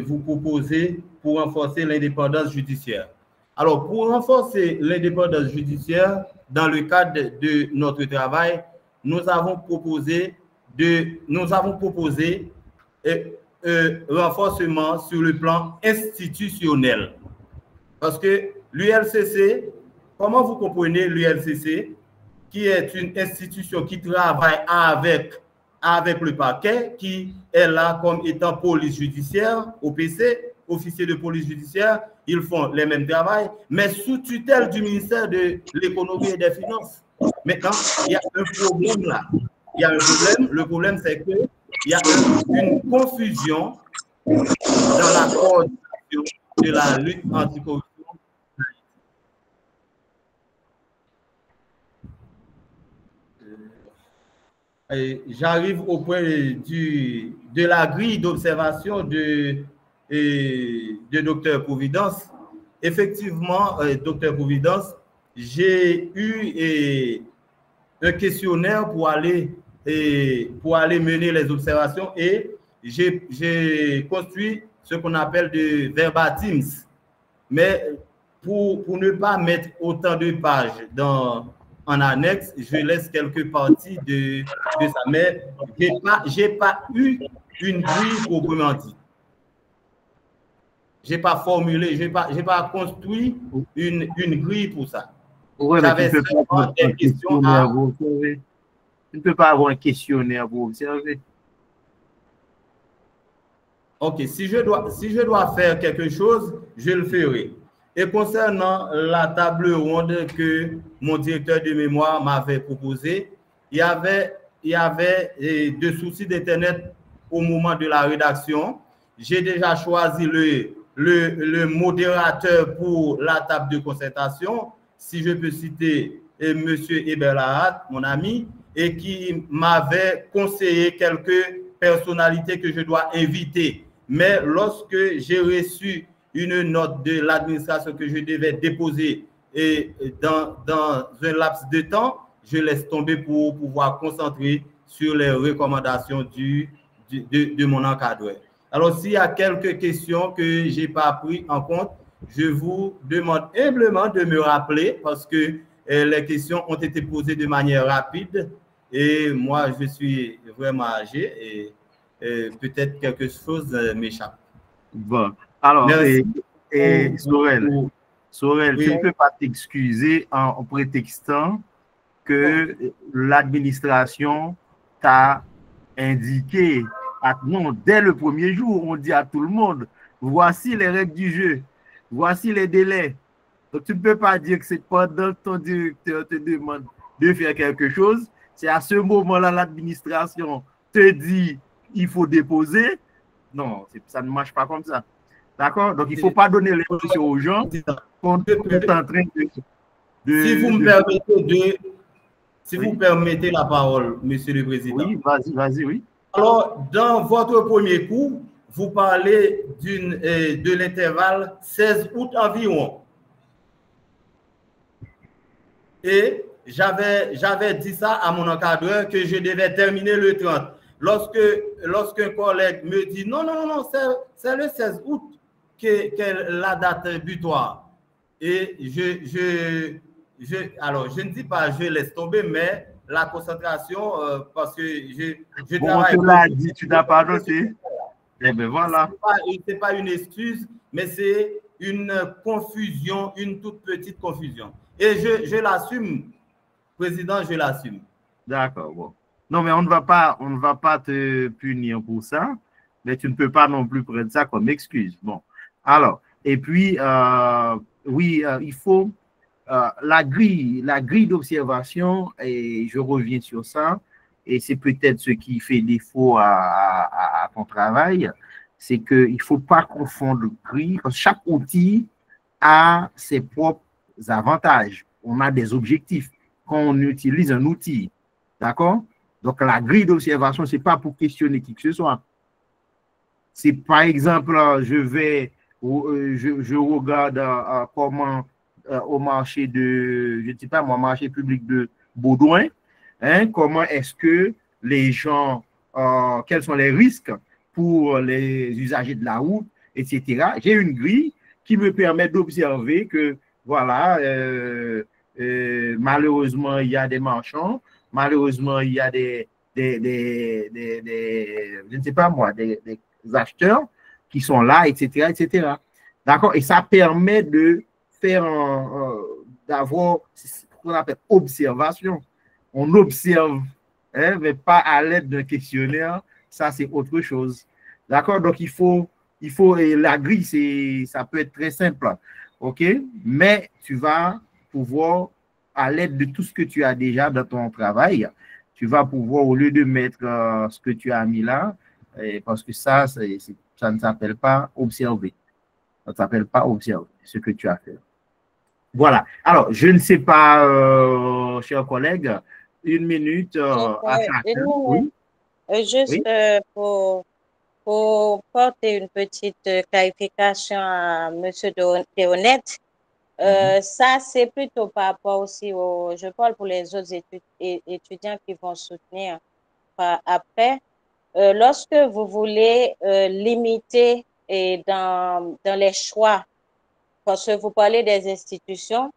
vous proposez pour renforcer l'indépendance judiciaire? Alors, pour renforcer l'indépendance judiciaire, dans le cadre de notre travail, nous avons proposé renforcement sur le plan institutionnel. Parce que l'ULCC, comment vous comprenez l'ULCC, qui est une institution qui travaille avec le parquet, qui est là comme étant police judiciaire, OPC, officier de police judiciaire, ils font les mêmes travail, mais sous tutelle du ministère de l'économie et des finances. Maintenant, il y a un problème là. Il y a un problème. Le problème, c'est qu'il y a une confusion dans la coordination de la lutte anticorruption. J'arrive au point de la grille d'observation de Dr Providence. Effectivement, Dr Providence, j'ai eu un questionnaire pour aller mener les observations et j'ai construit ce qu'on appelle des verbatims. Mais pour ne pas mettre autant de pages en annexe, je laisse quelques parties de ça. Mais je n'ai pas eu une grille proprement dit. Je n'ai pas formulé, je n'ai pas construit une grille pour ça. Ouais, mais tu ne peux pas avoir un questionnaire pour observer. Ok, si je dois faire quelque chose, je le ferai. Et concernant la table ronde que mon directeur de mémoire m'avait proposée, il y avait des soucis d'Internet au moment de la rédaction. J'ai déjà choisi le modérateur pour la table de concertation, si je peux citer M. Eberlahat, mon ami, et qui m'avait conseillé quelques personnalités que je dois inviter. Mais lorsque j'ai reçu une note de l'administration que je devais déposer et dans un laps de temps, je laisse tomber pour pouvoir concentrer sur les recommandations de mon encadreur. Alors, s'il y a quelques questions que je n'ai pas pris en compte, je vous demande humblement de me rappeler parce que les questions ont été posées de manière rapide et moi, je suis vraiment âgé et peut-être quelque chose m'échappe. Bon, alors, Sorel, oui. Tu ne peux pas t'excuser en prétextant que l'administration t'a indiqué, non, dès le premier jour, on dit à tout le monde, voici les règles du jeu, voici les délais. Donc, tu ne peux pas dire que c'est pendant que ton directeur te demande de faire quelque chose, c'est à ce moment-là l'administration te dit il faut déposer. Non, ça ne marche pas comme ça. D'accord? Donc, il ne faut pas donner l'impression aux gens qu'on est en train Si vous permettez la parole, Monsieur le Président. Oui, vas-y, oui. Alors, dans votre premier coup, vous parlez de l'intervalle 16 août environ. Et j'avais dit ça à mon encadreur que je devais terminer le 30. Lorsqu'un collègue me dit non, c'est le 16 août qu'est la date butoir. Et alors, je ne dis pas je laisse tomber, mais la concentration, parce que je travaille. On te l'a dit, tu n'as pas noté. Eh bien, voilà. Ce n'est pas une excuse, mais c'est une confusion, une toute petite confusion. Et je l'assume, Président, je l'assume. D'accord, bon. Non, mais on ne va pas te punir pour ça, mais tu ne peux pas non plus prendre ça comme excuse. Bon, alors, et puis, oui, il faut la grille d'observation, et je reviens sur ça, et c'est peut-être ce qui fait défaut à ton travail, c'est qu'il ne faut pas confondre grille, parce que chaque outil a ses propres avantages. On a des objectifs quand on utilise un outil. D'accord? Donc, la grille d'observation, ce n'est pas pour questionner qui que ce soit. C'est par exemple, je regarde comment au marché de, je ne sais pas moi, marché public de Baudouin, hein, comment est-ce que les gens, quels sont les risques pour les usagers de la route, etc. J'ai une grille qui me permet d'observer que, voilà, malheureusement, il y a des marchands, malheureusement, il y a je ne sais pas moi, des acheteurs qui sont là, etc., etc. D'accord? Et ça permet de faire d'avoir ce qu'on appelle observation. On observe, hein, mais pas à l'aide d'un questionnaire. Ça, c'est autre chose. D'accord? Donc, et la grille, ça peut être très simple. OK? Mais tu vas pouvoir, à l'aide de tout ce que tu as déjà dans ton travail, tu vas pouvoir, au lieu de mettre ce que tu as mis là, parce que ça ne s'appelle pas observer. Ça ne s'appelle pas observer ce que tu as fait. Voilà. Alors, je ne sais pas, chers collègues, une minute à chacun. Oui. Juste Oui. pour porter une petite clarification à M. Théonette, ça, c'est plutôt par rapport aussi je parle pour les autres étudiants qui vont soutenir après. Lorsque vous voulez limiter dans les choix, parce que vous parlez des institutions,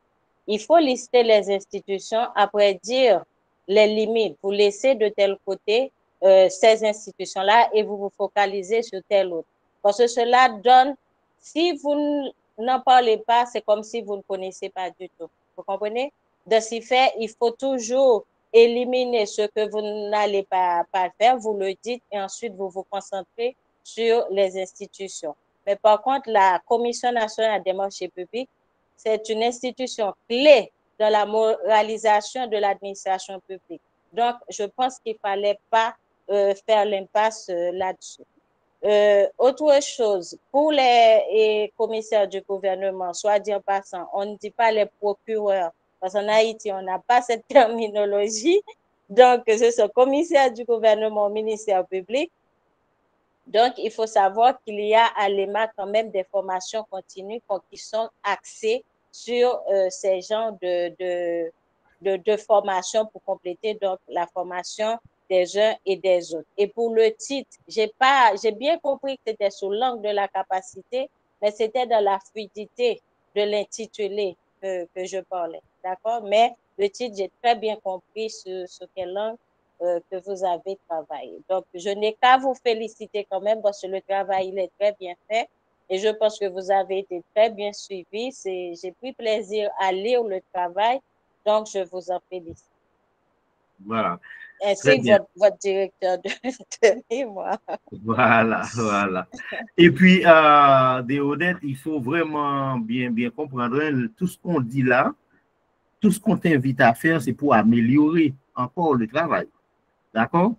il faut lister les institutions, après dire les limites. Vous laissez de tel côté ces institutions-là et vous vous focalisez sur tel autre. Parce que cela donne, si vous n'en parlez pas, c'est comme si vous ne connaissez pas du tout. Vous comprenez? De ce fait, il faut toujours éliminer ce que vous n'allez pas faire, vous le dites et ensuite vous vous concentrez sur les institutions. Mais par contre, la Commission nationale des marchés publics, c'est une institution clé dans la moralisation de l'administration publique. Donc, je pense qu'il ne fallait pas faire l'impasse là-dessus. Autre chose, pour les commissaires du gouvernement, soit dit en passant, on ne dit pas les procureurs, parce qu'en Haïti, on n'a pas cette terminologie. Donc, ce sont commissaires du gouvernement au ministère public. Donc, il faut savoir qu'il y a à l'EMA quand même des formations continues qui sont axées sur ces genres de formation pour compléter donc la formation des uns et des autres. Et pour le titre, j'ai bien compris que c'était sous l'angle de la capacité, mais c'était dans la fluidité de l'intitulé que je parlais. D'accord? Mais le titre, j'ai très bien compris sur quelle langue que vous avez travaillé. Donc, je n'ai qu'à vous féliciter quand même parce que le travail, il est très bien fait et je pense que vous avez été très bien suivi. J'ai pris plaisir à lire le travail, donc je vous en félicite. Voilà. Ainsi que votre directeur de mémoire. Voilà, voilà. Et puis, des honnêtes, il faut vraiment bien comprendre tout ce qu'on dit là, tout ce qu'on t'invite à faire, c'est pour améliorer encore le travail. D'accord?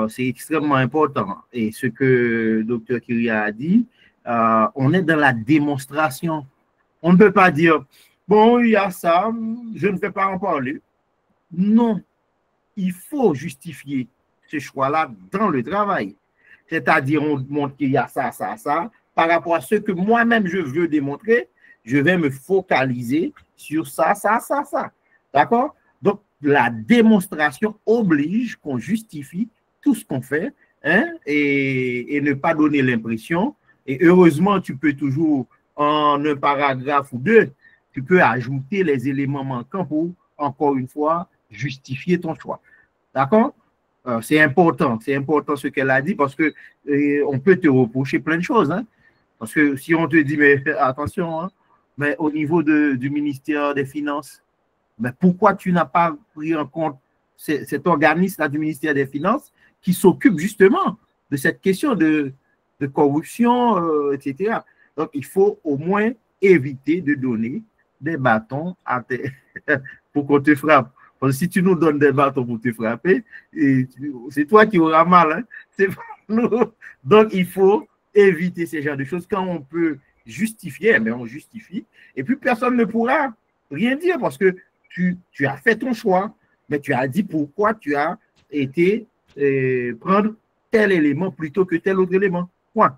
C'est extrêmement important. Et ce que le Dr. Kyria a dit, on est dans la démonstration. On ne peut pas dire, bon, il y a ça, je ne vais pas en parler. Non, il faut justifier ce choix-là dans le travail. C'est-à-dire, on montre qu'il y a ça, ça, ça. Par rapport à ce que moi-même je veux démontrer, je vais me focaliser sur ça, ça, ça, ça. D'accord? Donc, la démonstration oblige qu'on justifie tout ce qu'on fait, hein, et ne pas donner l'impression. Et heureusement, tu peux toujours, en un paragraphe ou deux, tu peux ajouter les éléments manquants pour, encore une fois, justifier ton choix. D'accord? C'est important ce qu'elle a dit parce que on peut te reprocher plein de choses. Hein? Parce que si on te dit, mais attention, hein, mais au niveau du ministère des Finances, mais pourquoi tu n'as pas pris en compte cet organisme-là du ministère des Finances qui s'occupe justement de cette question de corruption, etc. Donc, il faut au moins éviter de donner des bâtons pour qu'on te frappe. Parce que si tu nous donnes des bâtons pour te frapper, c'est toi qui auras mal. Hein? C'est pas nous. Donc, il faut éviter ce genre de choses. Quand on peut justifier, mais on justifie. Et puis, personne ne pourra rien dire parce que tu as fait ton choix, mais tu as dit pourquoi tu as été prendre tel élément plutôt que tel autre élément. Point.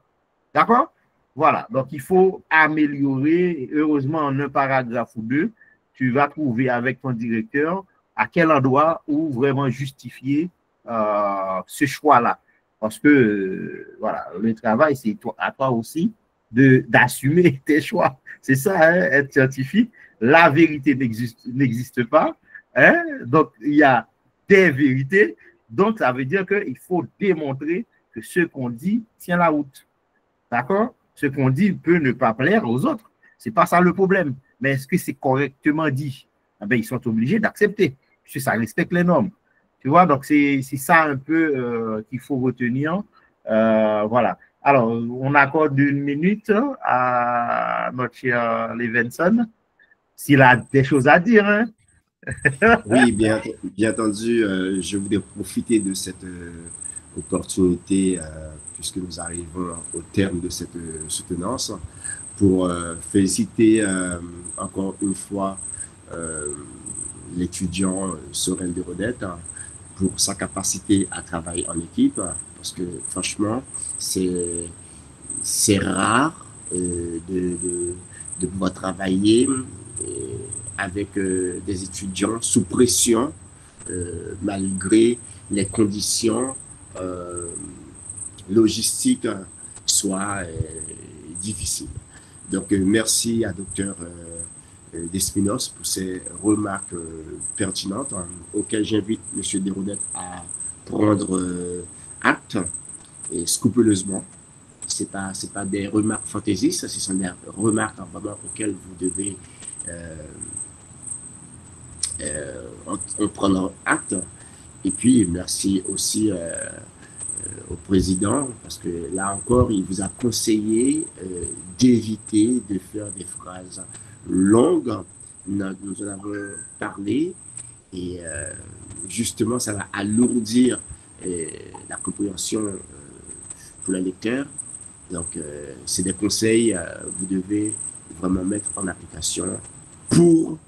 D'accord? Voilà. Donc, il faut améliorer. Heureusement, en un paragraphe ou deux, tu vas trouver avec ton directeur à quel endroit où vraiment justifier ce choix-là. Parce que, voilà, le travail, c'est à toi aussi d'assumer tes choix. C'est ça, hein, être scientifique. La vérité n'existe pas. Hein? Donc, il y a des vérités. Donc, ça veut dire qu'il faut démontrer que ce qu'on dit tient la route. D'accord? Ce qu'on dit peut ne pas plaire aux autres. Ce n'est pas ça le problème. Mais est-ce que c'est correctement dit? Eh bien, ils sont obligés d'accepter, puisque ça respecte les normes. Tu vois, donc c'est ça un peu qu'il faut retenir. Voilà. Alors, on accorde 1 minute à notre cher Levinson, s'il a des choses à dire. Hein? Oui, bien entendu, je voulais profiter de cette opportunité, puisque nous arrivons au terme de cette soutenance, pour féliciter encore une fois l'étudiant Sorel Desrodettes pour sa capacité à travailler en équipe, parce que franchement, c'est rare de pouvoir travailler avec des étudiants sous pression, malgré les conditions logistiques soient difficiles. Donc, merci à Dr. Despinos pour ces remarques pertinentes auxquelles j'invite M. Desrodettes à prendre acte et scrupuleusement. Ce n'est pas des remarques fantaisistes, ce sont des remarques vraiment auxquelles vous devez en prendre acte. Et puis, merci aussi au président, parce que là encore, il vous a conseillé d'éviter de faire des phrases longues. Nous en avons parlé et justement, ça va alourdir la compréhension pour le lecteur. Donc, c'est des conseils que vous devez vraiment mettre en application pour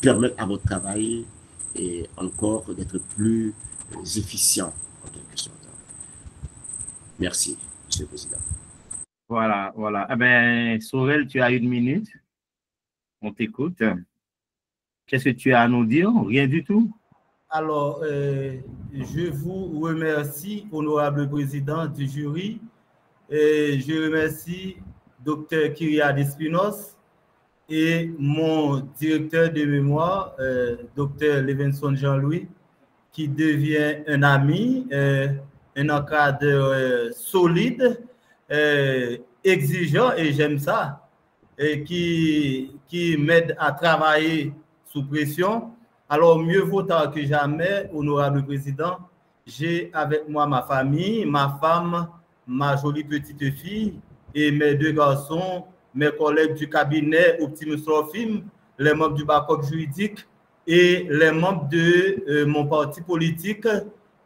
permettre à votre travail et encore d'être plus efficient en quelque sorte. Merci, Monsieur le Président. Voilà, voilà. Eh bien, Sorel, tu as 1 minute. On t'écoute. Qu'est-ce que tu as à nous dire? Rien du tout. Alors, je vous remercie, honorable président du jury, et je remercie Dr. Kyria Despinos et mon directeur de mémoire, Dr. Levinson Jean-Louis, qui devient un ami, un encadreur solide, exigeant, et j'aime ça, et qui m'aide à travailler sous pression. Alors, mieux vaut tard que jamais, honorable président, j'ai avec moi ma famille, ma femme, ma jolie petite fille et mes 2 garçons, mes collègues du cabinet Optimus Orfim, les membres du BACOP juridique et les membres de mon parti politique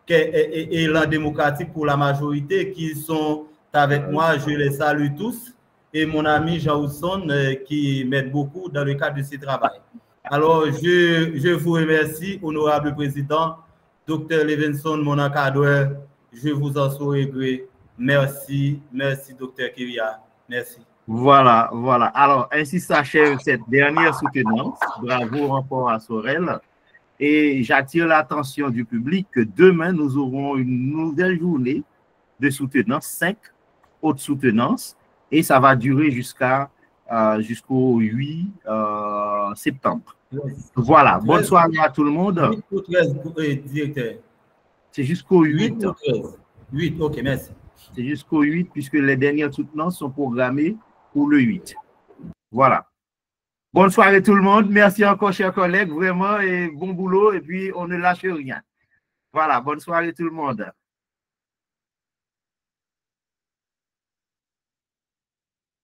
qui est Élan démocratique pour la majorité qui sont avec moi. Je les salue tous. Et mon ami Jean Housson qui m'aide beaucoup dans le cadre de ce travail. Alors, je vous remercie, honorable président, Dr. Levinson, mon encadreur. Je vous en saurai gré. Merci, merci, Dr. Kyria. Merci. Voilà, voilà. Alors, ainsi s'achève cette dernière soutenance. Bravo encore à Sorel. Et j'attire l'attention du public que demain, nous aurons une nouvelle journée de soutenance, 5 autres soutenances, et ça va durer jusqu'au 8 septembre. Voilà. Bonne soirée à tout le monde. 8 ou 13, directeur. C'est jusqu'au 8. 8 ou 13. 8, ok, merci. C'est jusqu'au 8 puisque les dernières soutenances sont programmées pour le 8. Voilà. Bonne soirée tout le monde. Merci encore, chers collègues, vraiment, et bon boulot. Et puis, on ne lâche rien. Voilà. Bonne soirée tout le monde.